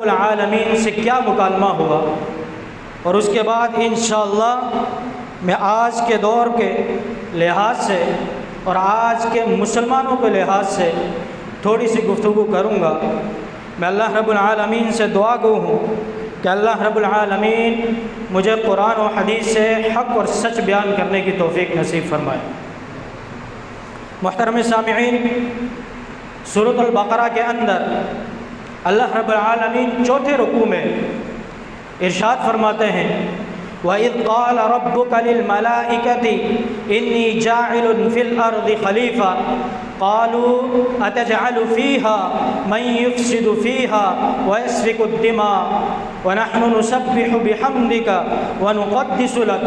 العالمین سے کیا مکالمہ ہوا، اور اس کے بعد انشاءاللہ میں آج کے دور کے لحاظ سے اور آج کے مسلمانوں کے لحاظ سے تھوڑی سی گفتگو کروں گا۔ میں اللہ رب العالمین سے دعا گو ہوں کہ اللہ رب العالمین مجھے قرآن و حدیث سے حق اور سچ بیان کرنے کی توفیق نصیب فرمائے۔ محترم سامعین، سورۃ البقرہ کے اندر اللہ رب العالمین چوتھے رکوع میں ارشاد فرماتے ہیں وَإِذْ قَالَ رَبُّكَ لِلْمَلَائِكَةِ إِنِّي جَاعِلٌ فِي الْأَرْضِ خَلِيفَةً قَالُوا أَتَجْعَلُ فِيهَا مَن يُفْسِدُ فِيهَا وَيَسْفِكُ الدِّمَاءَ وَنَحْنُ نُسَبِّحُ بِحَمْدِكَ وَنُقَدِّسُ لَكَ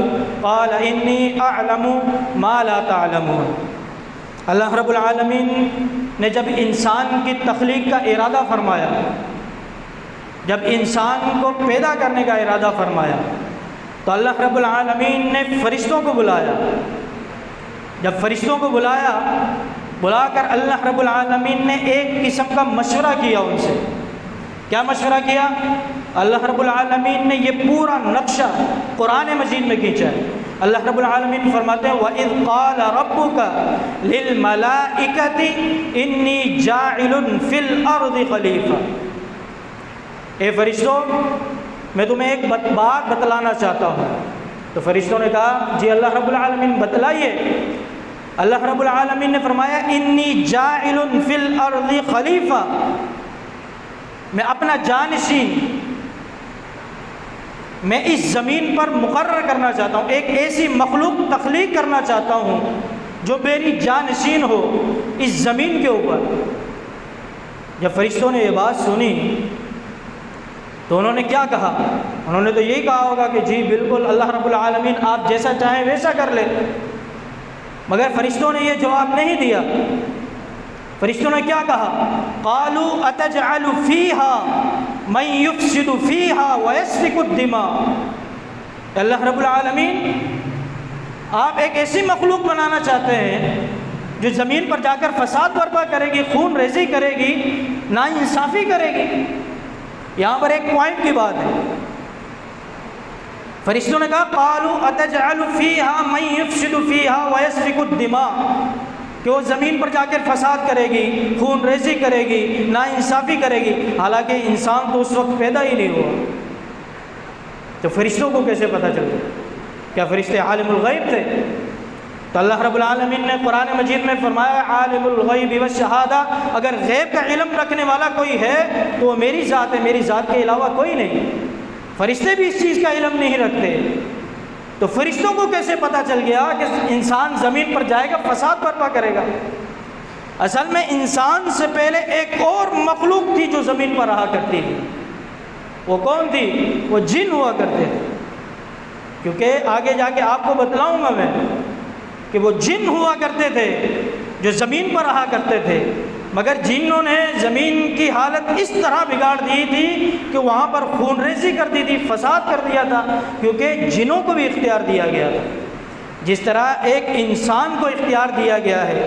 قَالَ إِنِّي أَعْلَمُ مَا لَا تَعْلَمُونَ۔ اللہ رب العالمین نے جب انسان کی تخلیق کا ارادہ فرمایا، جب انسان کو پیدا کرنے کا ارادہ فرمایا، تو اللہ رب العالمین نے فرشتوں کو بلایا۔ جب فرشتوں کو بلا کر اللہ رب العالمین نے ایک قسم کا مشورہ کیا ان سے۔ کیا مشورہ کیا؟ اللہ رب العالمین نے یہ پورا نقشہ قرآن مجید میں کھینچا ہے۔ اللہ رب العالمین فرماتے ہیں وَإِذْ قَالَ رَبُّكَ لِلْمَلَائِكَةِ إِنِّي جَاعِلٌ فِي الْأَرْضِ خَلِيفَةً۔ اے فرشتوں، میں تمہیں ایک بات بتلانا چاہتا ہوں۔ تو فرشتوں نے کہا جی اللہ رب العالمین بتلائیے۔ اللہ رب العالمین نے فرمایا انی جاعل فی الارض خلیفہ، میں اپنا جانشین میں اس زمین پر مقرر کرنا چاہتا ہوں، ایک ایسی مخلوق تخلیق کرنا چاہتا ہوں جو میری جانشین ہو اس زمین کے اوپر۔ جب فرشتوں نے یہ بات سنی تو انہوں نے کیا کہا؟ انہوں نے تو یہی کہا ہوگا کہ جی بالکل اللہ رب العالمین آپ جیسا چاہیں ویسا کر لے، مگر فرشتوں نے یہ جواب نہیں دیا۔ فرشتوں نے کیا کہا؟ قالوا اتجعل فیہا من یفسد فیہا ویسفک الدماء۔ اللہ رب العالمین آپ ایک ایسی مخلوق بنانا چاہتے ہیں جو زمین پر جا کر فساد برپا کرے گی، خون ریزی کرے گی، ناانصافی کرے گی۔ یہاں پر ایک پوائنٹ کی بات ہے۔ فرشتوں نے کہا قالوا اتجعل فیہا من یفسد فیہا ویسفک الدماء، کہ وہ زمین پر جا کر فساد کرے گی، خون ریزی کرے گی، ناانصافی کرے گی، حالانکہ انسان تو اس وقت پیدا ہی نہیں ہوا۔ تو فرشتوں کو کیسے پتہ چل گیا؟ کیا فرشتے عالم الغیب تھے؟ تو اللہ رب العالمین نے قرآن مجید میں فرمایا عالم الغیب والشہادہ، اگر غیب کا علم رکھنے والا کوئی ہے تو وہ میری ذات ہے، میری ذات کے علاوہ کوئی نہیں۔ فرشتے بھی اس چیز کا علم نہیں رکھتے، تو فرشتوں کو کیسے پتہ چل گیا کہ انسان زمین پر جائے گا، فساد برپا کرے گا؟ اصل میں انسان سے پہلے ایک اور مخلوق تھی جو زمین پر رہا کرتی تھی۔ وہ کون تھی؟ وہ جن ہوا کرتے تھے، کیونکہ آگے جا کے آپ کو بتلاؤں گا میں کہ وہ جن ہوا کرتے تھے جو زمین پر رہا کرتے تھے، مگر جنوں نے زمین کی حالت اس طرح بگاڑ دی تھی کہ وہاں پر خون ریزی کر دی تھی، فساد کر دیا تھا، کیونکہ جنوں کو بھی اختیار دیا گیا تھا۔ جس طرح ایک انسان کو اختیار دیا گیا ہے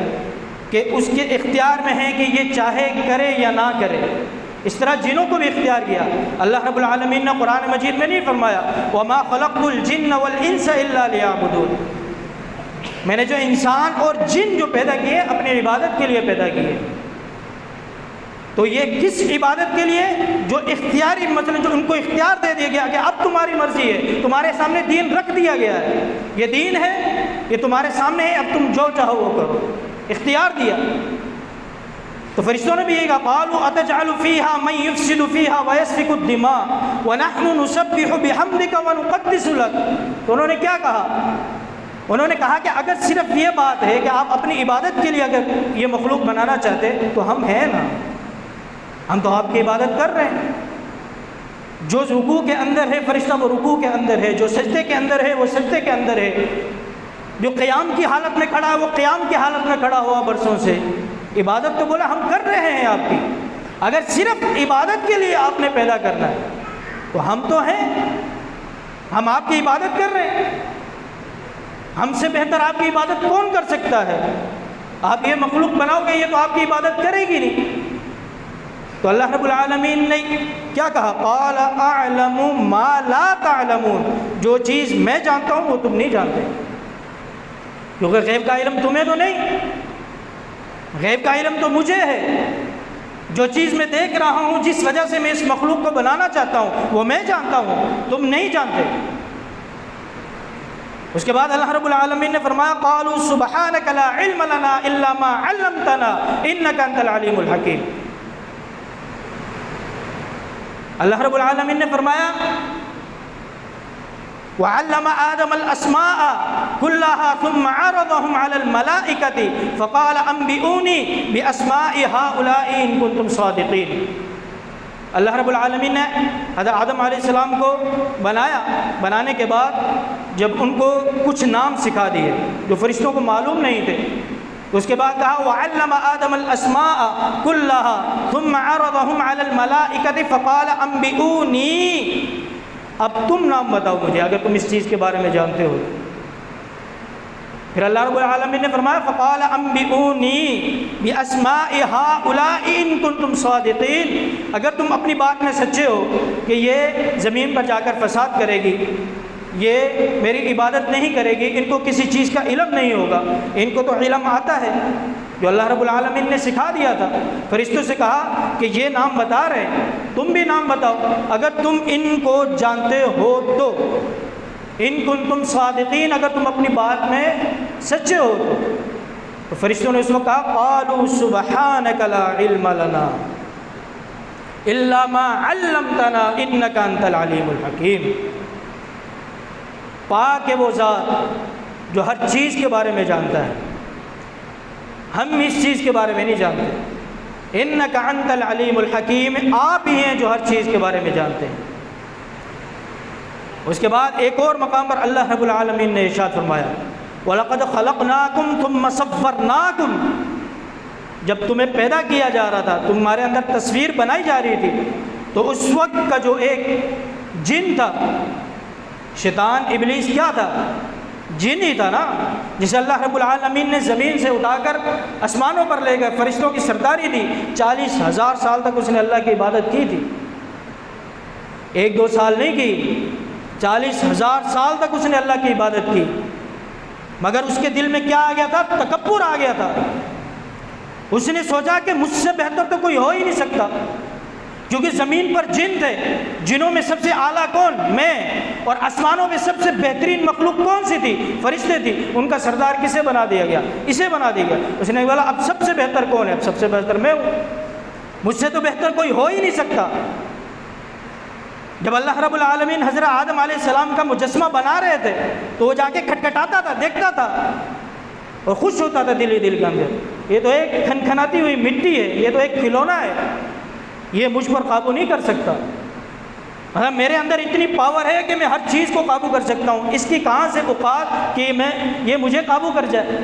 کہ اس کے اختیار میں ہے کہ یہ چاہے کرے یا نہ کرے، اس طرح جنوں کو بھی اختیار کیا۔ اللہ رب العالمین نے قرآن مجید میں نہیں فرمایا وَمَا خَلَقْتُ الْجِنَّ وَالْإِنسَ إِلَّا لِيَعْبُدُونِ، میں نے جو انسان اور جن جو پیدا کیے اپنی عبادت کے لیے پیدا کیے۔ تو یہ کس عبادت کے لیے؟ جو اختیاری، مثلا جو ان کو اختیار دے دیا گیا کہ اب تمہاری مرضی ہے، تمہارے سامنے دین رکھ دیا گیا ہے، یہ دین ہے، یہ تمہارے سامنے ہے، اب تم جو چاہو وہ کرو، اختیار دیا۔ تو فرشتوں نے بھی یہ کہا قالوا اتجعل فیہا من یفسد فیہا ویسفک الدماء ونحن نسبح بحمدک ونقدس لک۔ تو انہوں نے کیا کہا؟ انہوں نے کہا کہ اگر صرف یہ بات ہے کہ آپ اپنی عبادت کے لیے اگر یہ مخلوق بنانا چاہتے تو ہم ہیں نا، ہم تو آپ کی عبادت کر رہے ہیں۔ جو رکوع کے اندر ہے فرشتہ وہ رکوع کے اندر ہے، جو سجدے کے اندر ہے وہ سجدے کے اندر ہے، جو قیام کی حالت میں کھڑا ہے وہ قیام کی حالت میں کھڑا ہوا برسوں سے۔ عبادت تو بولا ہم کر رہے ہیں آپ کی، اگر صرف عبادت کے لیے آپ نے پیدا کرنا ہے تو ہم تو ہیں، ہم آپ کی عبادت کر رہے ہیں۔ ہم سے بہتر آپ کی عبادت کون کر سکتا ہے؟ آپ یہ مخلوق بناؤ گے یہ تو آپ کی عبادت کرے گی نہیں۔ تو اللہ رب العالمین نے کیا کہا؟ قال اعلم ما لا تعلمون، جو چیز میں جانتا ہوں وہ تم نہیں جانتے، کیونکہ غیب کا علم تمہیں تو نہیں، غیب کا علم تو مجھے ہے۔ جو چیز میں دیکھ رہا ہوں، جس وجہ سے میں اس مخلوق کو بنانا چاہتا ہوں، وہ میں جانتا ہوں، تم نہیں جانتے۔ اس کے بعد اللہ رب العالمین نے فرمایا قالوا سبحانک لا علم لنا الا ما علمتنا انک انت العلیم الحکیم۔ اللہ رب العالمین نے فرمایا وعلم آدم الاسماء كلها ثم عرضهم على الملائكة فقال انبئوني باسماء هؤلاء ان كنتم صادقين۔ اللہ رب العالمین نے حضرت آدم علیہ السلام کو بنانے کے بعد جب ان کو کچھ نام سکھا دیے جو فرشتوں کو معلوم نہیں تھے، تو اس کے بعد کہا وعلم آدم الاسماء كلها ثم عرضهم على الملائكة فقال انبئوني، اب تم نام بتاؤ مجھے اگر تم اس چیز کے بارے میں جانتے ہو۔ پھر اللہ رب العالمین نے فرمایا فقال انبئونی باسماء هؤلاء ان کنتم صادقین، اگر تم اپنی بات میں سچے ہو کہ یہ زمین پر جا کر فساد کرے گی، یہ میری عبادت نہیں کرے گی، ان کو کسی چیز کا علم نہیں ہوگا، ان کو تو علم آتا ہے جو اللہ رب العالمین نے سکھا دیا تھا۔ فرشتوں سے کہا کہ یہ نام بتا رہے ہیں، تم بھی نام بتاؤ اگر تم ان کو جانتے ہو تو، ان کنتم صادقین، اگر تم اپنی بات میں سچے ہو تو۔ فرشتوں نے اس وقت کہا قالوا سبحانک لا علم لنا الا ما علمتنا انک انت العلیم الحکیم۔ پاک ہے وہ ذات جو ہر چیز کے بارے میں جانتا ہے، ہم اس چیز کے بارے میں نہیں جانتے۔ انک انت العلیم الحکیم، آپ ہی ہیں جو ہر چیز کے بارے میں جانتے ہیں۔ اس کے بعد ایک اور مقام پر اللہ رب العالمین نے ارشاد فرمایا وَلَقَدْ خَلَقْنَاكُمْ ثُمَّ صَوَّرْنَاكُمْ، جب تمہیں پیدا کیا جا رہا تھا، تمہارے اندر تصویر بنائی جا رہی تھی، تو اس وقت کا جو ایک جن تھا، شیطان ابلیس کیا تھا؟ جن ہی تھا نا، جسے اللہ رب العالمین نے زمین سے اٹھا کر آسمانوں پر لے گئے، فرشتوں کی سرداری دی، 40,000 سال تک اس نے اللہ کی عبادت کی تھی، 1-2 سال نہیں کی، 40,000 سال تک اس نے اللہ کی عبادت کی، مگر اس کے دل میں کیا آ گیا تھا؟ تکبر آ گیا تھا۔ اس نے سوچا کہ مجھ سے بہتر تو کوئی ہو ہی نہیں سکتا، کیونکہ زمین پر جن تھے، جنوں میں سب سے اعلیٰ کون؟ میں، اور آسمانوں میں سب سے بہترین مخلوق کون سی تھی؟ فرشتے تھی، ان کا سردار کسے بنا دیا گیا؟ اسے بنا دیا گیا۔ اس نے بولا اب سب سے بہتر کون ہے؟ اب سب سے بہتر میں ہوں، مجھ سے تو بہتر کوئی ہو ہی نہیں سکتا۔ جب اللہ رب العالمین حضرت آدم علیہ السلام کا مجسمہ بنا رہے تھے تو وہ جا کے کھٹکھٹاتا تھا، دیکھتا تھا اور خوش ہوتا تھا دل ہی دل کے اندر، یہ تو ایک کھنکھناتی ہوئی مٹی ہے، یہ تو ایک کھلونا ہے، یہ مجھ پر قابو نہیں کر سکتا، مطلب میرے اندر اتنی پاور ہے کہ میں ہر چیز کو قابو کر سکتا ہوں، اس کی کہاں سے اوقات کہ یہ مجھے قابو کر جائے۔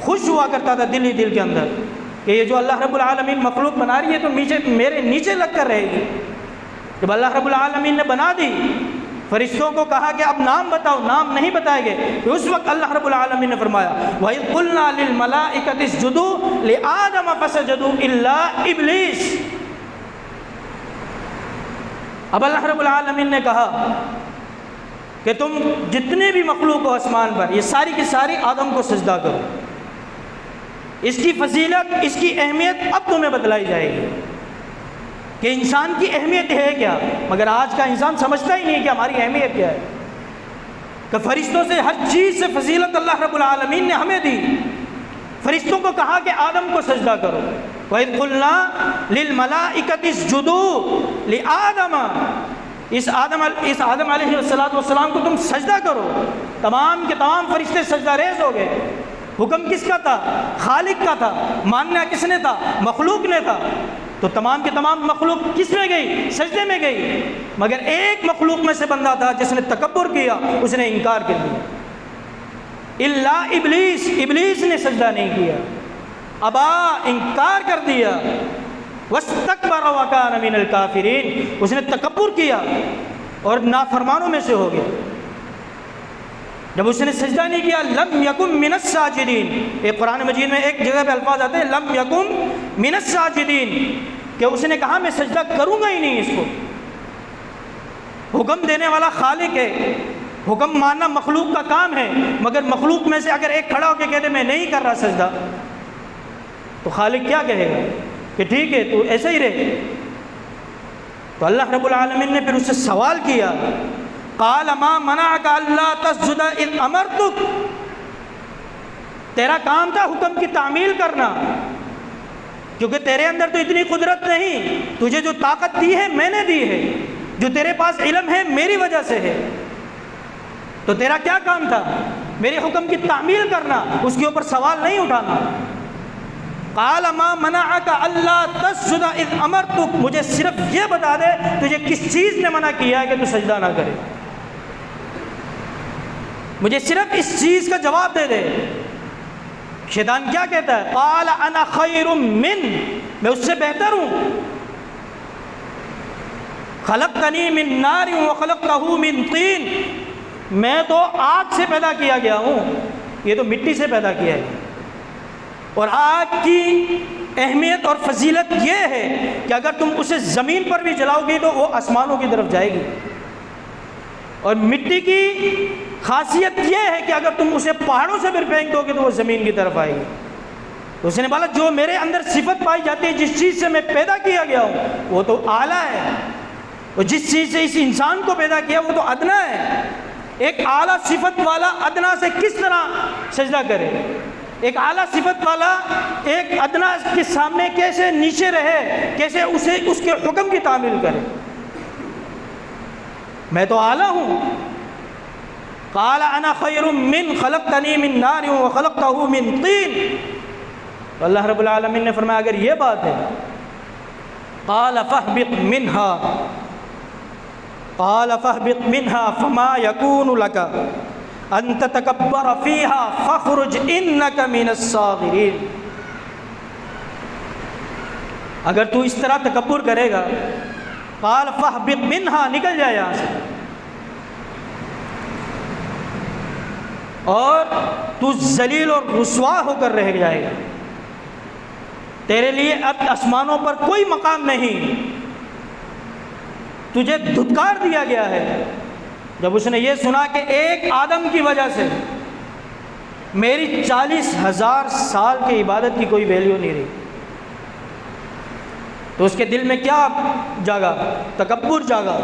خوش ہوا کرتا تھا دل ہی دل کے اندر کہ یہ جو اللہ رب العالمین مخلوق بنا رہی ہے تو میرے نیچے لگ کر رہے گی۔ جب اللہ رب العالمین نے بنا دی، فرشتوں کو کہا کہ اب نام بتاؤ، نام نہیں بتائے گئے، تو اس وقت اللہ رب العالمین نے فرمایا وَإِذْ قُلْنَا لِلْمَلَائِكَةِ اسْجُدُوا لِآدَمَ فَسَجَدُوا إِلَّا إِبْلِيسَ۔ اب اللہ رب العالمین نے کہا کہ تم جتنے بھی مخلوق ہو آسمان پر، یہ ساری کی ساری آدم کو سجدہ کرو، اس کی فضیلت، اس کی اہمیت اب تمہیں بتلائی جائے گی کہ انسان کی اہمیت ہے کیا، مگر آج کا انسان سمجھتا ہی نہیں کہ ہماری اہمیت کیا ہے، کہ فرشتوں سے ہر چیز سے فضیلت اللہ رب العالمین نے ہمیں دی۔ فرشتوں کو کہا کہ آدم کو سجدہ کرو، وَإِذْ قُلْنَا لِلْمَلَائِكَةِ اسْجُدُوا لِآدَمَ، اس آدم علیہ السلام کو تم سجدہ کرو۔ تمام کے تمام فرشتے سجدہ ریز ہو گئے۔ حکم کس کا تھا؟ خالق کا تھا۔ ماننا کس نے تھا؟ مخلوق نے تھا۔ تو تمام کے تمام مخلوق کس میں گئی؟ سجدے میں گئی، مگر ایک مخلوق میں سے بندہ تھا جس نے تکبر کیا، اس نے انکار کر دیا۔ الا ابلیس، ابلیس نے سجدہ نہیں کیا، ابا، انکار کر دیا، واستکبر وکان من الکافرین، اس نے تکبر کیا اور نافرمانوں میں سے ہو گیا۔ جب اس نے سجدہ نہیں کیا، لم یکن من الساجدین، ایک قرآن مجید میں ایک جگہ پہ الفاظ آتے ہیں لم یکن من الساجدین، کہ اس نے کہا میں سجدہ کروں گا ہی نہیں اس کو. حکم دینے والا خالق ہے، حکم ماننا مخلوق کا کام ہے، مگر مخلوق میں سے اگر ایک کھڑا ہو کے کہتے میں نہیں کر رہا سجدہ، تو خالق کیا کہے گا کہ ٹھیک ہے تو ایسے ہی رہے. تو اللہ رب العالمین نے پھر اس سے سوال کیا، قال ما منعک الا تسجد اذ امرتک، تیرا کام تھا حکم کی تعمیل کرنا، کیونکہ تیرے اندر تو اتنی قدرت نہیں، تجھے جو طاقت دی ہے میں نے دی ہے، جو تیرے پاس علم ہے میری وجہ سے ہے، تو تیرا کیا کام تھا؟ میرے حکم کی تعمیل کرنا، اس کے اوپر سوال نہیں اٹھانا. قال ما منعک الا تسجد اذ امرتک، مجھے صرف یہ بتا دے تجھے کس چیز نے منع کیا ہے کہ تو سجدہ نہ کرے، مجھے صرف اس چیز کا جواب دے دے. شیطان کیا کہتا ہے؟ قال انا خیر من، میں اس سے بہتر ہوں. خلقتنی من نار وخلقتہ من طین، میں تو آگ سے پیدا کیا گیا ہوں، یہ تو مٹی سے پیدا کیا ہے. اور آگ کی اہمیت اور فضیلت یہ ہے کہ اگر تم اسے زمین پر بھی جلاؤ گی تو وہ آسمانوں کی طرف جائے گی، اور مٹی کی خاصیت یہ ہے کہ اگر تم اسے پہاڑوں سے بھی پھینک دو گے تو وہ زمین کی طرف آئے گی. تو اس نے بولا جو میرے اندر صفت پائی جاتی ہے، جس چیز سے میں پیدا کیا گیا ہوں وہ تو اعلیٰ ہے، اور جس چیز سے اس انسان کو پیدا کیا وہ تو ادنا ہے. ایک اعلیٰ صفت والا ادنا سے کس طرح سجدہ کرے؟ ایک اعلیٰ صفت والا ایک ادنا کے سامنے کیسے نیچے رہے، کیسے اس کے حکم کی تعمیل کرے؟ میں تو اعلیٰ ہوں. قال انا خیر من خلقتنی من نار وخلقتہ من طین. تو اللہ رب العالمین نے فرمایا اگر یہ بات ہے، قال فاہبط منها، قال فاہبط منها فما يكون لك ان تتکبر فیها فاخرج انک من الصاغرین. اگر تو اس طرح تکبر کرے گا، قال فاہبط منها، نکل جائے یہاں سے، اور تو ذلیل اور رسوا ہو کر رہ جائے گا، تیرے لیے اب آسمانوں پر کوئی مقام نہیں، تجھے دھتکار دیا گیا ہے. جب اس نے یہ سنا کہ ایک آدم کی وجہ سے میری 40,000 سال کی عبادت کی کوئی ویلیو نہیں رہی، تو اس کے دل میں کیا جاگا؟ تکبر جاگا.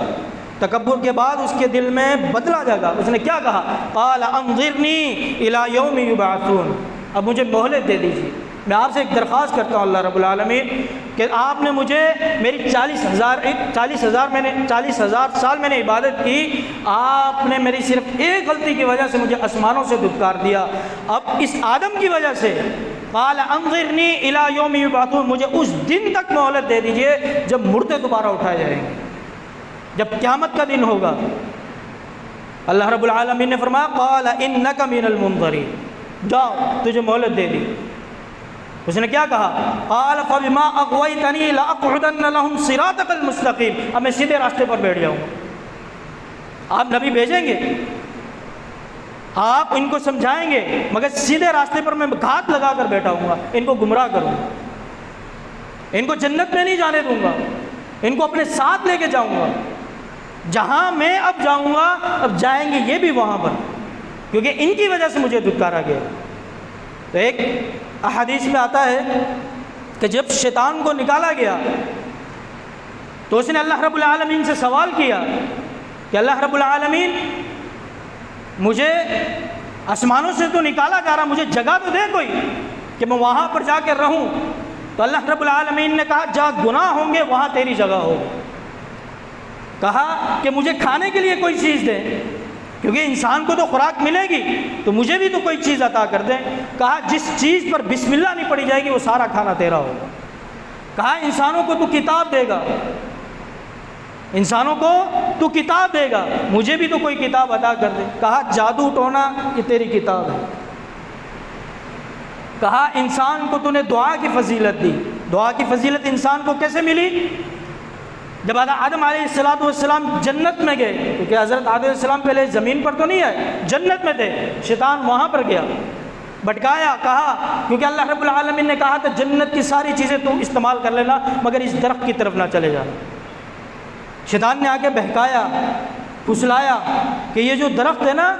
تکبر کے بعد اس کے دل میں بدلہ جاگا. اس نے کیا کہا؟ قال انظرنی الی یوم یبعثون، اب مجھے مہلت دے دیجیے. میں آپ سے ایک درخواست کرتا ہوں اللہ رب العالمین کہ آپ نے مجھے میری 40,000 سال میں نے عبادت کی، آپ نے میری صرف ایک غلطی کی وجہ سے مجھے آسمانوں سے دھتکار دیا، اب اس آدم کی وجہ سے قال انظرنی الی یوم یبعثون، مجھے اس دن تک مہلت دے دیجیے جب مردے دوبارہ اٹھائے جائیں گے، جب قیامت کا دن ہوگا. اللہ رب العالمین نے فرمایا قال انک من المنظرین، جاؤ تجھے مہلت دے دی. اس نے کیا کہا؟ قال فبما اغویتنی لاقعدن لهم صراطک المستقیم، اب میں سیدھے راستے پر بیٹھ جاؤں گا. آپ نبی بھیجیں گے، آپ ان کو سمجھائیں گے، مگر سیدھے راستے پر میں گھات لگا کر بیٹھا ہوں گا، ان کو گمراہ کروں گا، ان کو جنت میں نہیں جانے دوں گا، ان کو اپنے ساتھ لے کے جاؤں گا. جہاں میں اب جاؤں گا اب جائیں گے یہ بھی وہاں پر، کیونکہ ان کی وجہ سے مجھے دھتکارا گیا. تو ایک احادیث میں آتا ہے کہ جب شیطان کو نکالا گیا تو اس نے اللہ رب العالمین سے سوال کیا کہ اللہ رب العالمین مجھے آسمانوں سے تو نکالا جا رہا، مجھے جگہ تو دے کوئی کہ میں وہاں پر جا کے رہوں. تو اللہ رب العالمین نے کہا جہاں گناہ ہوں گے وہاں تیری جگہ ہوگی. کہا کہ مجھے کھانے کے لیے کوئی چیز دے، کیونکہ انسان کو تو خوراک ملے گی تو مجھے بھی تو کوئی چیز عطا کر دیں. کہا جس چیز پر بسم اللہ نہیں پڑھی جائے گی وہ سارا کھانا تیرا ہوگا. کہا انسانوں کو تو کتاب دے گا، انسانوں کو تو کتاب دے گا، مجھے بھی تو کوئی کتاب عطا کر دے. کہا جادو ٹونا یہ تیری کتاب ہے. کہا انسان کو تو نے دعا کی فضیلت دی. دعا کی فضیلت انسان کو کیسے ملی؟ جب آدم علیہ السلام جنت میں گئے، کیونکہ حضرت آدم علیہ السلام پہلے زمین پر تو نہیں آئے، جنت میں تھے، شیطان وہاں پر گیا. بھٹکایا، کہا کیونکہ اللہ رب العالمین نے کہا تھا جنت کی ساری چیزیں تو استعمال کر لینا مگر اس درخت کی طرف نہ چلے جانا۔ شیطان نے آ کے بہکایا، پھسلایا کہ یہ جو درخت ہے نا،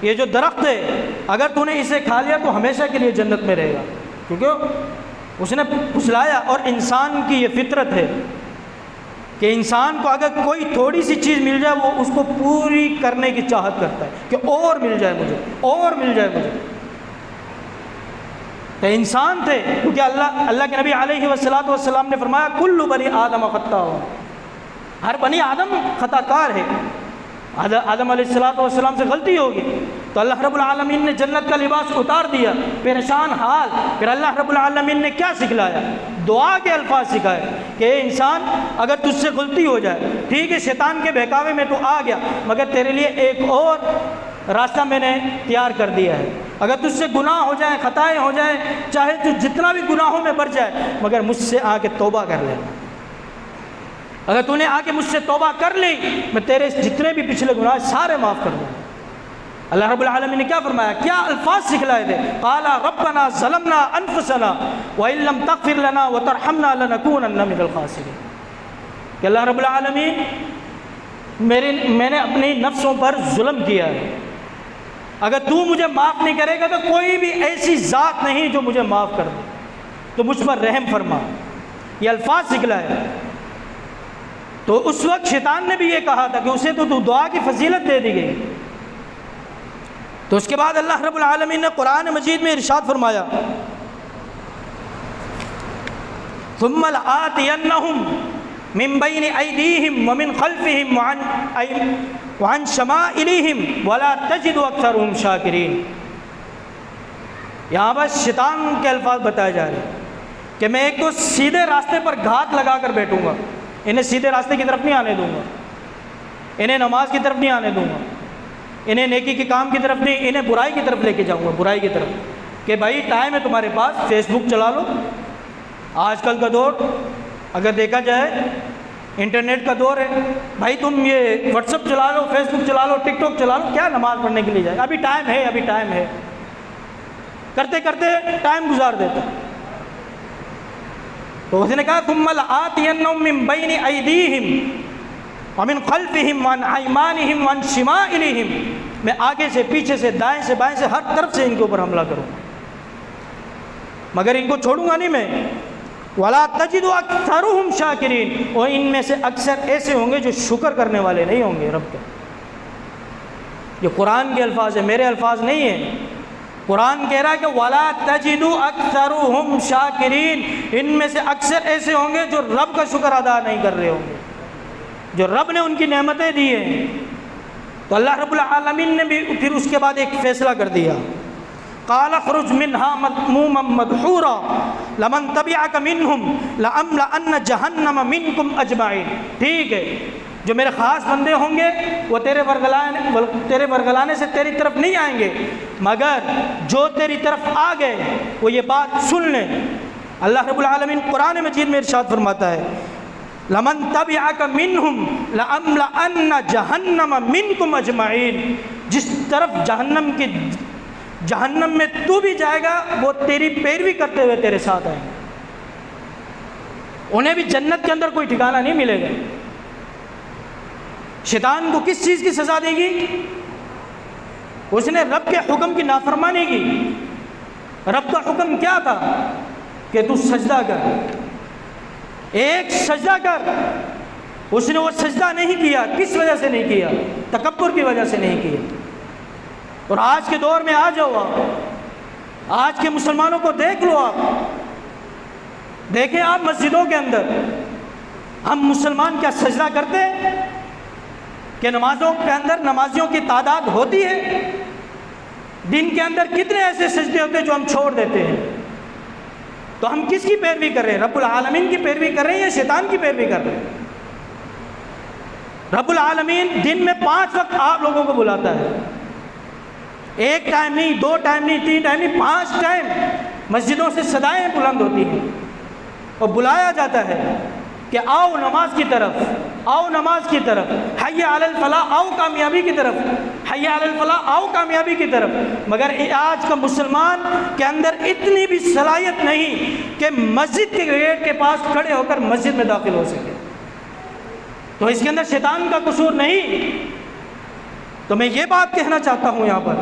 یہ جو درخت ہے اگر تو نے اسے کھا لیا تو ہمیشہ کے لیے جنت میں رہے گا، کیونکہ اس نے پھسلایا۔ اور انسان کی یہ فطرت ہے کہ انسان کو اگر کوئی تھوڑی سی چیز مل جائے وہ اس کو پوری کرنے کی چاہت کرتا ہے کہ اور مل جائے مجھے، اور مل جائے مجھے۔ تو انسان تھے، کیونکہ اللہ کے نبی علیہ والسلام نے فرمایا کل بنی آدم خطاء، ہر بنی آدم خطا کار ہے۔ آدم علیہ السلام سے غلطی ہوگی تو اللہ رب العالمین نے جنت کا لباس اتار دیا، پریشان حال۔ پھر اللہ رب العالمین نے کیا سکھلایا؟ دعا کے الفاظ سکھائے کہ اے انسان اگر تجھ سے غلطی ہو جائے، ٹھیک ہے شیطان کے بہکاوے میں تو آ گیا مگر تیرے لیے ایک اور راستہ میں نے تیار کر دیا ہے۔ اگر تجھ سے گناہ ہو جائیں، خطائیں ہو جائیں، چاہے تو جتنا بھی گناہوں میں بڑھ جائے مگر مجھ سے آ کے توبہ کر لینا۔ اگر تو نے آ کے مجھ سے توبہ کر لی میں تیرے جتنے بھی پچھلے گناہ سارے معاف کر دوں۔ اللہ رب العالمین نے کیا فرمایا، کیا الفاظ سکھلائے تھے؟ قال ربنا ظلمنا انفسنا وان لم تغفر لنا وترحمنا لنكونن من الخاسرین، کہ اللہ رب العالمین میں نے اپنی نفسوں پر ظلم کیا ہے، اگر تو مجھے معاف نہیں کرے گا تو کوئی بھی ایسی ذات نہیں جو مجھے معاف کر دے، تو مجھ پر رحم فرما۔ یہ الفاظ سکھلائے۔ تو اس وقت شیطان نے بھی یہ کہا تھا کہ اسے تو دعا کی فضیلت دے دی گئی۔ تو اس کے بعد اللہ رب العالمین نے قرآن مجید میں ارشاد فرمایا ثم لآتینہم من بین ایدیہم ومن خلفہم وعن شمائلہم ولا تجد اکثرہم شاکرین۔ یہاں بس شیطان کے الفاظ بتائے جا رہے ہیں کہ میں ایک کو سیدھے راستے پر گھات لگا کر بیٹھوں گا، انہیں سیدھے راستے کی طرف نہیں آنے دوں گا، انہیں نماز کی طرف نہیں آنے دوں گا، انہیں نیکی کے کام کی طرف نہیں، انہیں برائی کی طرف لے کے جاؤں گا، برائی کی طرف کہ بھائی ٹائم ہے تمہارے پاس، فیس بک چلا لو۔ آج کل کا دور اگر دیکھا جائے انٹرنیٹ کا دور ہے، بھائی تم یہ واٹس ایپ چلا لو، فیس بک چلا لو، ٹک ٹاک چلا لو، کیا نماز پڑھنے کے لیے جائے، ابھی ٹائم ہے، ابھی ٹائم ہے، کرتے کرتے ٹائم گزار دیتا۔ تو اس نے کہا ثم لآتینہم من بین ایدیہم ومن خلفہم وعن ایمانہم وعن شمائلہم، میں آگے سے پیچھے سے دائیں سے بائیں سے ہر طرف سے ان کے اوپر حملہ کروں مگر ان کو چھوڑوں گا نہیں میں۔ ولا تجد اکثرہم شاکرین، اور ان میں سے اکثر ایسے ہوں گے جو شکر کرنے والے نہیں ہوں گے رب کا۔ یہ قرآن کے الفاظ ہیں، میرے الفاظ نہیں ہیں۔ قرآن کہہ رہا ہے کہ وَلَا تَجِدُ أَكْثَرُهُمْ شَاكِرِينَ، ان میں سے اکثر ایسے ہوں گے جو رب کا شکر ادا نہیں کر رہے ہوں گے، جو رب نے ان کی نعمتیں دی ہیں۔ تو اللہ رب العالمین نے بھی پھر اس کے بعد ایک فیصلہ کر دیا، قَالَ اخْرُجْ مِنْهَا مَذْمُومًا مَدْحُورًا لَمَنْ تَبِعَكَ مِنْهُمْ لَأَمْلَأَنَّ جَهَنَّمَ مِنْكُمْ أَجْمَعِينَ۔ ٹھیک ہے، جو میرے خاص بندے ہوں گے وہ تیرے ورگلانے سے تیری طرف نہیں آئیں گے، مگر جو تیری طرف آ گئے وہ یہ بات سن لیں۔ اللہ رب العالمین قرآن مجید میں ارشاد فرماتا ہے لَمَنْ تَبِعَكَ مِنْهُمْ لَأَمْلَأَنَّ جَهَنَّمَ مِنْكُمْ أَجْمَعِينَ، جس طرف جہنم میں تو بھی جائے گا وہ تیری پیروی کرتے ہوئے تیرے ساتھ آئیں گے، انہیں بھی جنت کے اندر کوئی ٹھکانہ نہیں ملے گا۔ شیطان کو کس چیز کی سزا دے گی؟ اس نے رب کے حکم کی نافرمانی کی۔ رب کا حکم کیا تھا کہ تو سجدہ کر، ایک سجدہ کر، اس نے وہ سجدہ نہیں کیا۔ کس وجہ سے نہیں کیا؟ تکبر کی وجہ سے نہیں کیا۔ اور آج کے دور میں آ جاؤ، آپ آج کے مسلمانوں کو دیکھ لو، آپ دیکھیں، آپ مسجدوں کے اندر ہم مسلمان کیا سجدہ کرتے ہیں کہ نمازوں کے اندر نمازیوں کی تعداد ہوتی ہے؟ دن کے اندر کتنے ایسے سجدے ہوتے ہیں جو ہم چھوڑ دیتے ہیں؟ تو ہم کس کی پیروی کر رہے ہیں؟ رب العالمین کی پیروی کر رہے ہیں یا شیطان کی پیروی کر رہے ہیں؟ رب العالمین دن میں 5 وقت آپ لوگوں کو بلاتا ہے، ایک ٹائم نہیں، 2 ٹائم نہیں، 3 ٹائم نہیں، 5 ٹائم مسجدوں سے صدائیں بلند ہوتی ہیں اور بلایا جاتا ہے کہ آؤ نماز کی طرف، آؤ نماز کی طرف، حی علی الفلاح، آؤ کامیابی کی طرف، حی حی علی الفلاح، آؤ کامیابی کی طرف. مگر آج کا مسلمان کے اندر اتنی بھی صلاحیت نہیں کہ مسجد کے گیٹ کے پاس کھڑے ہو کر مسجد میں داخل ہو سکے. تو اس کے اندر شیطان کا قصور نہیں. تو میں یہ بات کہنا چاہتا ہوں یہاں پر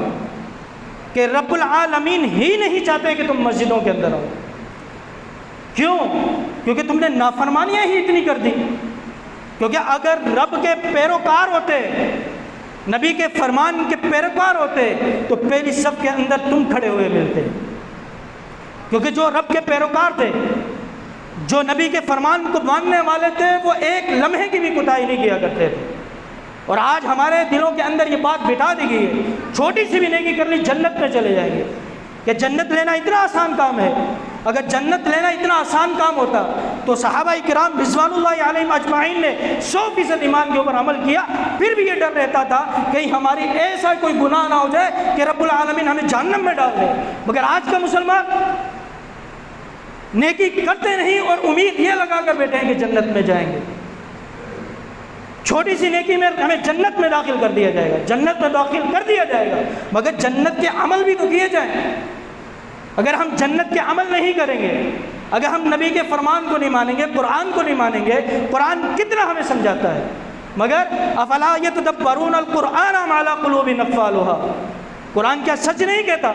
کہ رب العالمین ہی نہیں چاہتے کہ تم مسجدوں کے اندر آؤ. کیوں؟ کیونکہ تم نے نافرمانیاں ہی اتنی کر دی. کیونکہ اگر رب کے پیروکار ہوتے، نبی کے فرمان کے پیروکار ہوتے، تو پہلی صف کے اندر تم کھڑے ہوئے ملتے. کیونکہ جو رب کے پیروکار تھے، جو نبی کے فرمان کو ماننے والے تھے، وہ ایک لمحے کی بھی کوتاہی نہیں کیا کرتے تھے. اور آج ہمارے دلوں کے اندر یہ بات بٹھا دی گئی ہے، چھوٹی سی بھی نیکی کر لی جنت میں چلے جائیں گے. کہ جنت لینا اتنا آسان کام ہے. اگر جنت لینا اتنا آسان کام ہوتا تو صحابہ کرام رضوان اللہ علیہم اجمعین نے 100% ایمان کے اوپر عمل کیا. پھر بھی یہ ڈر رہتا تھا کہیں ہماری ایسا کوئی گناہ نہ ہو جائے کہ رب العالمین ہمیں جہنم میں ڈال دے. مگر آج کا مسلمان نیکی کرتے نہیں اور امید یہ لگا کر بیٹھے ہیں کہ جنت میں جائیں گے. چھوٹی سی نیکی میں ہمیں جنت میں داخل کر دیا جائے گا، جنت میں داخل کر دیا جائے گا. مگر جنت کے عمل بھی تو کیے جائیں. اگر ہم جنت کے عمل نہیں کریں گے، اگر ہم نبی کے فرمان کو نہیں مانیں گے، قرآن کو نہیں مانیں گے، قرآن کتنا ہمیں سمجھاتا ہے. مگر افلا یتدبرون القرآن ام علی قلوب اقفالها، قرآن کیا سچ نہیں کہتا؟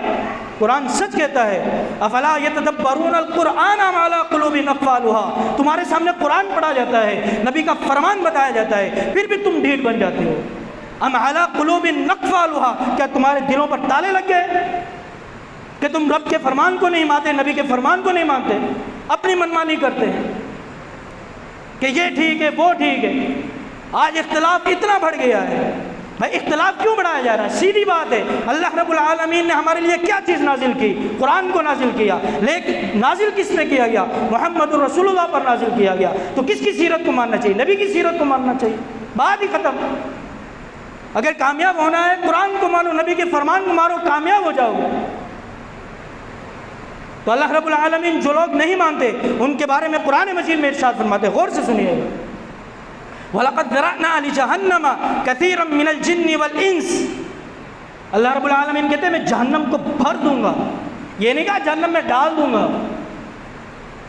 قرآن سچ کہتا ہے افلا یتدبرون القرآن ام علی قلوب اقفالها. تمہارے سامنے قرآن پڑھا جاتا ہے، نبی کا فرمان بتایا جاتا ہے، پھر بھی تم ڈھیل بن جاتے ہو. ام علی قلوب اقفالها، کیا تمہارے دلوں پر تالے لگ گئے کہ تم رب کے فرمان کو نہیں مانتے، نبی کے فرمان کو نہیں مانتے، اپنی منمانی کرتے ہیں کہ یہ ٹھیک ہے وہ ٹھیک ہے. آج اختلاف اتنا بڑھ گیا ہے. بھائی اختلاف کیوں بڑھایا جا رہا ہے؟ سیدھی بات ہے، اللہ رب العالمین نے ہمارے لیے کیا چیز نازل کی؟ قرآن کو نازل کیا. لیکن نازل کس پہ کیا گیا؟ محمد رسول اللہ پر نازل کیا گیا. تو کس کی سیرت کو ماننا چاہیے؟ نبی کی سیرت کو ماننا چاہیے. بات ہی ختم. اگر کامیاب ہونا ہے قرآن کو مانو، نبی کے فرمان کو مانو، کامیاب ہو جاؤ گے. تو اللہ رب العالمین جو لوگ نہیں مانتے ان کے بارے میں قرآن مجید میں ارشاد فرماتے ہیں، غور سے سنیے. وَلَقَدْ ذَرَأْنَا لِجَهَنَّمَ كَثِيرًا مِنَ الْجِنِّ وَالْإِنسِ. اللہ رب العالمین کہتے ہیں میں جہنم کو بھر دوں گا، یہ نہیں کہا جہنم میں ڈال دوں گا.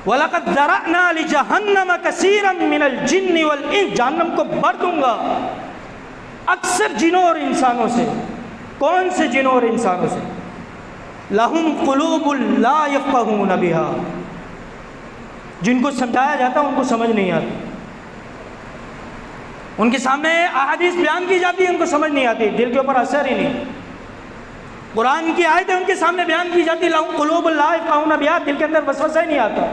وَلَقَدْ ذَرَأْنَا لِجَهَنَّمَ كَثِيرًا مِنَ الْجِنِّ وَالْإِنسِ. جہنم کو بھر دوں گا اکثر جنوں اور انسانوں سے. کون سے جنوں اور انسانوں سے؟ لَهُمْ قُلُوبٌ لَا يَفْقَهُونَ بِهَا، جن کو سمجھایا جاتا ہے ان کو سمجھ نہیں آتی. ان کے سامنے احادیث بیان کی جاتی ہے، ان کو سمجھ نہیں آتی، دل کے اوپر اثر ہی نہیں. قرآن کی آیتیں ان کے سامنے بیان کی جاتی، لَهُمْ قُلُوبٌ لَا يَفْقَهُونَ بِهَا، دل کے اندر وسوسہ ہی نہیں آتا.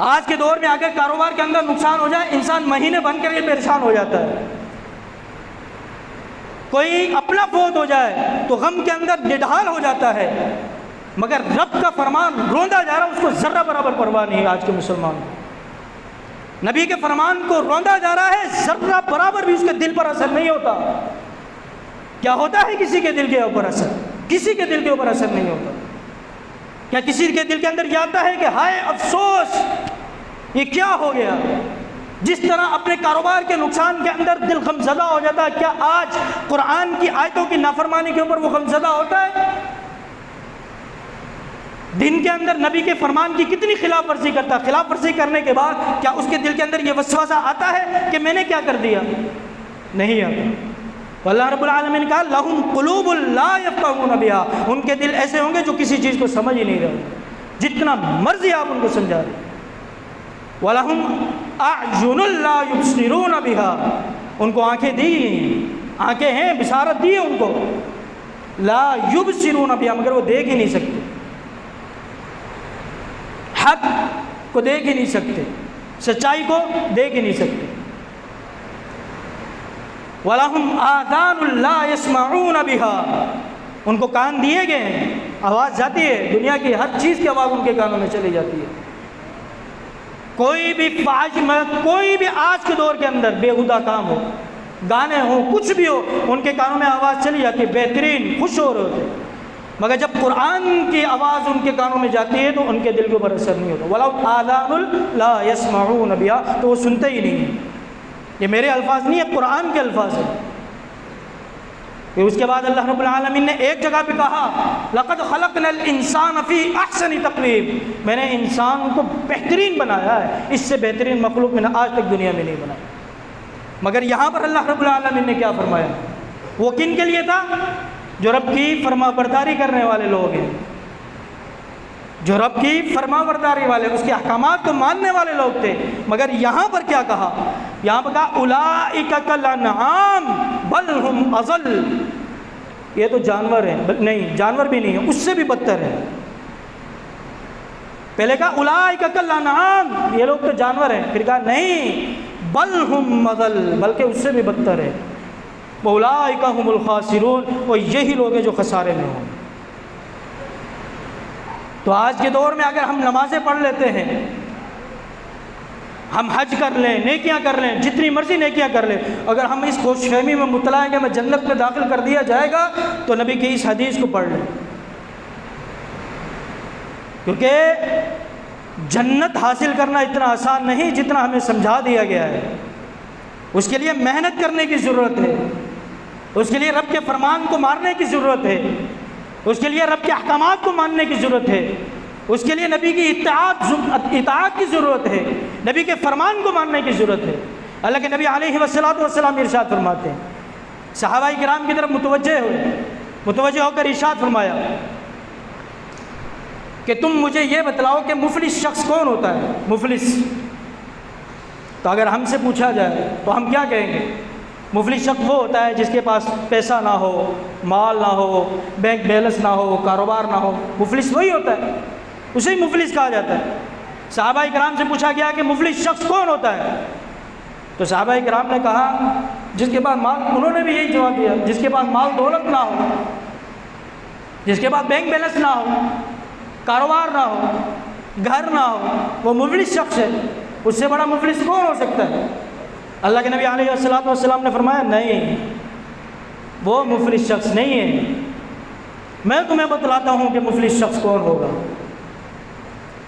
آج کے دور میں اگر کاروبار کے اندر نقصان ہو جائے انسان مہینے بن کر کے پریشان ہو جاتا ہے. کوئی اپنا فوت ہو جائے تو غم کے اندر نڈھال ہو جاتا ہے. مگر رب کا فرمان روندا جا رہا، اس کو ذرہ برابر پرواہ نہیں ہے. آج کے مسلمان نبی کے فرمان کو روندا جا رہا ہے، ذرہ برابر بھی اس کے دل پر اثر نہیں ہوتا. کیا ہوتا ہے کسی کے دل کے اوپر اثر؟ کسی کے دل کے اوپر اثر نہیں ہوتا. کیا کسی کے دل کے اندر یہ آتا ہے کہ ہائے افسوس یہ کیا ہو گیا؟ جس طرح اپنے کاروبار کے نقصان کے اندر دل غمزدہ ہو جاتا ہے، کیا آج قرآن کی آیتوں کی نافرمانی کے اوپر وہ غمزدہ ہوتا ہے؟ دن کے اندر نبی کے فرمان کی کتنی خلاف ورزی کرتا ہے، خلاف ورزی کرنے کے بعد کیا اس کے دل کے اندر یہ وسوسہ آتا ہے کہ میں نے کیا کر دیا؟ نہیں آتا. اللہ رب العالمین نے کہا لَهُمْ قُلُوبٌ لَا يَفْقَهُونَ بِهَا، ان کے دل ایسے ہوں گے جو کسی چیز کو سمجھ ہی نہیں رہے، جتنا مرضی آپ ان کو سمجھا رہے. وَلَهُمْ أَعْيُنٌ لَا يُبْصِرُونَ بِهَا، ان کو آنکھیں دی، آنکھیں ہیں، بصارت دی ہے ان کو. لَا يُبْصِرُونَ بِهَا، مگر وہ دیکھ ہی نہیں سکتے، حق کو دیکھ ہی نہیں سکتے، سچائی کو دیکھ ہی نہیں سکتے. وَلَهُمْ آذَانٌ لَا يَسْمَعُونَ بِهَا، ان کو کان دیے گئے ہیں، آواز جاتی ہے، دنیا کی ہر چیز کی آواز ان کے کانوں میں چلی جاتی ہے. کوئی بھی فحش میں، کوئی بھی آج کے دور کے اندر بےہودہ کام ہو، گانے ہوں، کچھ بھی ہو، ان کے کانوں میں آواز چلی جاتی ہے، بہترین خوش ہو رہے ہوتے. مگر جب قرآن کی آواز ان کے کانوں میں جاتی ہے تو ان کے دل کے اوپر اثر نہیں ہوتا. وَلَوْ آذَانٌ لَا يَسْمَعُونَ بِهَا، تو وہ سنتے ہی نہیں. یہ میرے الفاظ نہیں ہے، قرآن کے الفاظ ہیں. کہ اس کے بعد اللہ رب العالمین نے ایک جگہ پہ کہا لقد خلقنا الانسان فی احسن تقویم، میں نے انسان کو بہترین بنایا ہے، اس سے بہترین مخلوق میں نے آج تک دنیا میں نہیں بنایا۔ مگر یہاں پر اللہ رب العالمین نے کیا فرمایا؟ وہ کن کے لیے تھا؟ جو رب کی فرما برداری کرنے والے لوگ ہیں، جو رب کی فرما برداری والے، اس کے احکامات کو ماننے والے لوگ تھے۔ مگر یہاں پر کیا کہا؟ یہاں پر کہا اولئک کالانعام بل ہم اضل، یہ تو جانور ہیں، نہیں جانور بھی نہیں ہے، اس سے بھی بدتر ہے۔ پہلے کہا اولئک کالانعام، یہ لوگ تو جانور ہیں، پھر کہا نہیں بل ہم اضل، بلکہ اس سے بھی بدتر ہے۔ اولئک هم الخاسرون، اور یہی لوگ ہیں جو خسارے میں ہوں۔ تو آج کے دور میں اگر ہم نمازیں پڑھ لیتے ہیں، ہم حج کر لیں، نیکیاں کر لیں، جتنی مرضی نیکیاں کر لیں، اگر ہم اس خوش فہمی میں مبتلا ہیں کہ میں جنت میں داخل کر دیا جائے گا، تو نبی کی اس حدیث کو پڑھ لیں، کیونکہ جنت حاصل کرنا اتنا آسان نہیں جتنا ہمیں سمجھا دیا گیا ہے۔ اس کے لیے محنت کرنے کی ضرورت ہے، اس کے لیے رب کے فرمان کو ماننے کی ضرورت ہے، اس کے لیے رب کے احکامات کو ماننے کی ضرورت ہے، اس کے لیے نبی کی اطاعت کی ضرورت ہے، نبی کے فرمان کو ماننے کی ضرورت ہے۔ اللہ کے نبی علیہ والسلام ارشاد فرماتے ہیں، صحابہ کرام کی طرف متوجہ ہو کر ارشاد فرمایا کہ تم مجھے یہ بتلاؤ کہ مفلس شخص کون ہوتا ہے؟ مفلس، تو اگر ہم سے پوچھا جائے تو ہم کیا کہیں گے؟ مفلس شخص وہ ہوتا ہے جس کے پاس پیسہ نہ ہو، مال نہ ہو، بینک بیلنس نہ ہو، کاروبار نہ ہو، مفلس وہی ہوتا ہے، اسے ہی مفلس کہا جاتا ہے۔ صحابہ کرام سے پوچھا گیا کہ مفلس شخص کون ہوتا ہے؟ تو صحابہ کرام نے کہا جس کے پاس مال، انہوں نے بھی یہی جواب دیا، جس کے پاس مال دولت نہ ہو، جس کے پاس بینک بیلنس نہ ہو، کاروبار نہ ہو، گھر نہ ہو، وہ مفلس شخص ہے۔ اس سے بڑا مفلس کون ہو سکتا ہے؟ اللہ کے نبی علیہ والسلام نے فرمایا نہیں، وہ مفلس شخص نہیں ہے، میں تمہیں بتلاتا ہوں کہ مفلس شخص کون ہوگا۔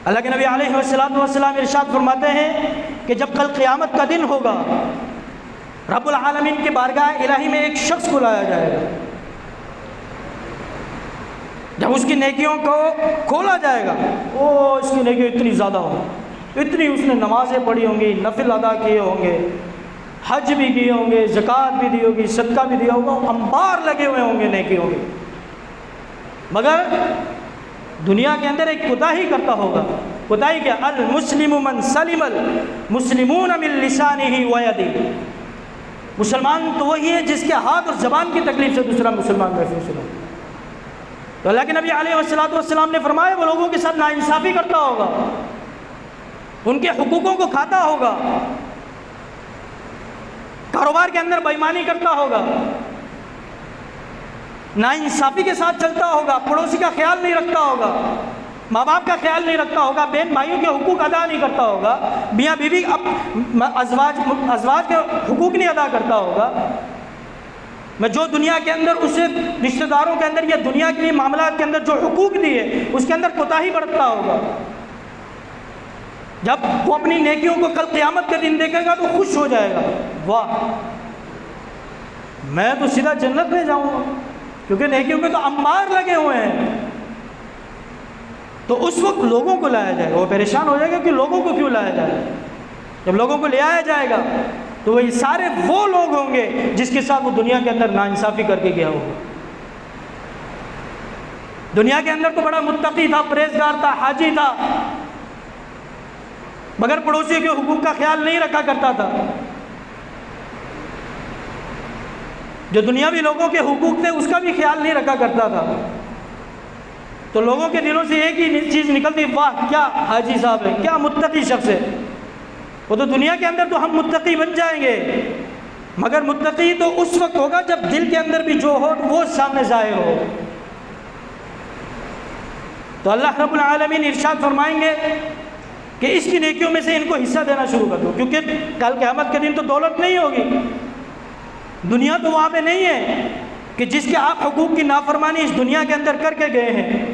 اللہ کے نبی علیہ والسلام ارشاد فرماتے ہیں کہ جب کل قیامت کا دن ہوگا، رب العالمین کے بارگاہ الہی میں ایک شخص کو لایا جائے گا، جب اس کی نیکیوں کو کھولا جائے گا، اس کی نیکیاں اتنی زیادہ ہوں، اتنی اس نے نمازیں پڑھی ہوں گی، نفل ادا کیے ہوں گے، حج بھی کیے ہوں گے، زکوٰۃ بھی دی ہوگی، صدقہ بھی دیا ہوگا، انبار لگے ہوئے ہوں گے نیکیوں کے، مگر دنیا کے اندر ایک کوتاہی کرتا ہوگا۔ کوتاہی کیا؟ المسلم من سلم المسلمون من لسانہ ویدہ، مسلمان تو وہی ہے جس کے ہاتھ اور زبان کی تکلیف سے دوسرا مسلمان محفوظ ہو۔ تو اللہ کے نبی علیہ والسلام نے فرمایا وہ لوگوں کے ساتھ ناانصافی کرتا ہوگا، ان کے حقوقوں کو کھاتا ہوگا، کاروبار کے اندر بے ایمانی کرتا ہوگا، ناانصافی کے ساتھ چلتا ہوگا، پڑوسی کا خیال نہیں رکھتا ہوگا، ماں باپ کا خیال نہیں رکھتا ہوگا، بہن بھائیوں کے حقوق ادا نہیں کرتا ہوگا، میاں بیوی ازواج کے حقوق نہیں ادا کرتا ہوگا، میں جو دنیا کے اندر اسے رشتہ داروں کے اندر یا دنیا کے معاملات کے اندر جو حقوق دیے اس کے اندر کوتاہی برتتا ہوگا، جب وہ اپنی نیکیوں کو کل قیامت کے دن دیکھے گا تو خوش ہو جائے گا، واہ میں تو سیدھا جنت میں جاؤں گا، کیونکہ نیکیوں کے تو انبار لگے ہوئے ہیں۔ تو اس وقت لوگوں کو لایا جائے گا، وہ پریشان ہو جائے گا کہ لوگوں کو کیوں لایا جائے گا۔ جب لوگوں کو لے آیا جائے گا تو وہ سارے وہ لوگ ہوں گے جس کے ساتھ وہ دنیا کے اندر ناانصافی کر کے گیا ہوگا۔ دنیا کے اندر تو بڑا متقی تھا، پرہیزگار تھا، حاجی تھا، مگر پڑوسی کے حقوق کا خیال نہیں رکھا کرتا تھا۔ جو دنیاوی لوگوں کے حقوق تھے اس کا بھی خیال نہیں رکھا کرتا تھا، تو لوگوں کے دلوں سے ایک ہی چیز نکلتی، واہ کیا حاجی صاحب ہے، کیا متقی شخص ہے۔ وہ تو دنیا کے اندر تو ہم متقی بن جائیں گے، مگر متقی تو اس وقت ہوگا جب دل کے اندر بھی جو ہو وہ سامنے ظاہر ہو۔ تو اللہ رب العالمین ارشاد فرمائیں گے کہ اس کی نیکیوں میں سے ان کو حصہ دینا شروع کر دو، کیونکہ کل قیامت کے دن تو دولت نہیں ہوگی، دنیا تو وہاں پہ نہیں ہے کہ جس کے آپ حقوق کی نافرمانی اس دنیا کے اندر کر کے گئے ہیں،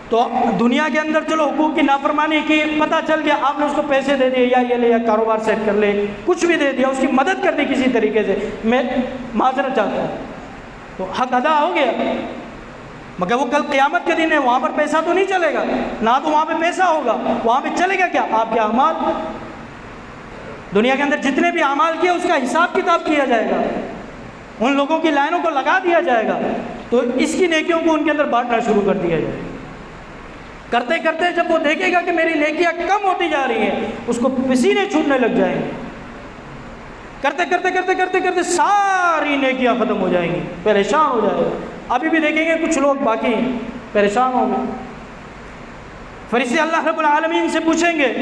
تو دنیا کے اندر چلو حقوق کی نافرمانی کی پتہ چل گیا، آپ نے اس کو پیسے دے دیے یا یہ لے یا کاروبار سیٹ کر لے، کچھ بھی دے دیا، اس کی مدد کر دی کسی طریقے سے، میں معذرت چاہتا ہوں، تو حق ادا ہو گیا، مگر وہ کل قیامت کے دن ہے، وہاں پر پیسہ تو نہیں چلے گا، نہ تو وہاں پہ پیسہ ہوگا، وہاں پہ چلے گا کیا؟ آپ کے اعمال۔ دنیا کے اندر جتنے بھی اعمال کیے اس کا حساب کتاب کیا جائے گا، ان لوگوں کی لائنوں کو لگا دیا جائے گا، تو اس کی نیکیوں کو ان کے اندر بانٹنا شروع کر دیا جائے گا۔ کرتے کرتے جب وہ دیکھے گا کہ میری نیکیاں کم ہوتی جا رہی ہیں، اس کو پسینے چھوٹنے لگ جائیں گے، کرتے کرتے کرتے کرتے کرتے ساری نیکیاں ختم ہو جائیں گی، پریشان ہو جائے گا۔ ابھی بھی دیکھیں گے کچھ لوگ باقی ہیں، پریشان ہوں گے۔ فرشتے اللہ رب العالمین سے پوچھیں گے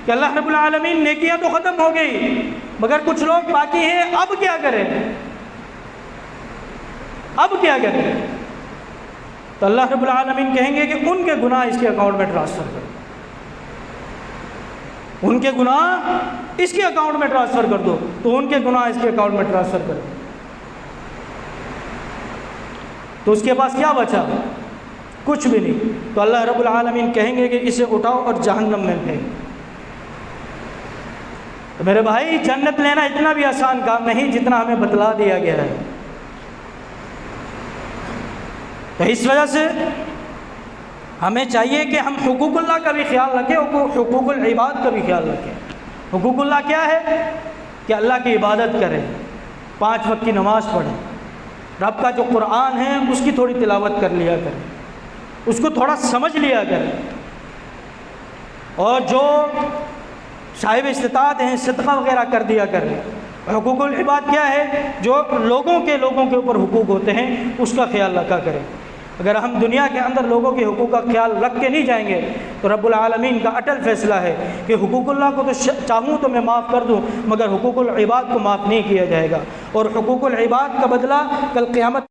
کہ اللہ رب العالمین نیکیاں تو ختم ہو گئی مگر کچھ لوگ باقی ہیں، اب کیا کریں؟ اب کیا کریں؟ تو اللہ رب العالمین کہیں گے کہ ان کے گناہ اس کے اکاؤنٹ میں ٹرانسفر کرو، ان کے گناہ اس کے اکاؤنٹ میں ٹرانسفر کر دو، تو ان کے گناہ اس کے اکاؤنٹ میں ٹرانسفر کر دو، تو اس کے پاس کیا بچا؟ کچھ بھی نہیں۔ تو اللہ رب العالمین کہیں گے کہ اسے اٹھاؤ اور جہنم میں پھینک۔ تو میرے بھائی، جنت لینا اتنا بھی آسان کام نہیں جتنا ہمیں بتلا دیا گیا ہے۔ تو اس وجہ سے ہمیں چاہیے کہ ہم حقوق اللہ کا بھی خیال رکھیں، حقوق العباد کا بھی خیال رکھیں۔ حقوق اللہ کیا ہے؟ کہ اللہ کی عبادت کریں، 5 وقت کی نماز پڑھیں، رب کا جو قرآن ہے اس کی تھوڑی تلاوت کر لیا کریں، اس کو تھوڑا سمجھ لیا کریں، اور جو صاحب استطاعت ہیں صدقہ وغیرہ کر دیا کریں۔ حقوق العباد کیا ہے؟ جو لوگوں کے اوپر حقوق ہوتے ہیں اس کا خیال رکھا کریں۔ اگر ہم دنیا کے اندر لوگوں کے حقوق کا خیال رکھ کے نہیں جائیں گے تو رب العالمین کا اٹل فیصلہ ہے کہ حقوق اللہ کو تو چاہوں تو میں معاف کر دوں مگر حقوق العباد کو معاف نہیں کیا جائے گا، اور حقوق العباد کا بدلہ کل قیامت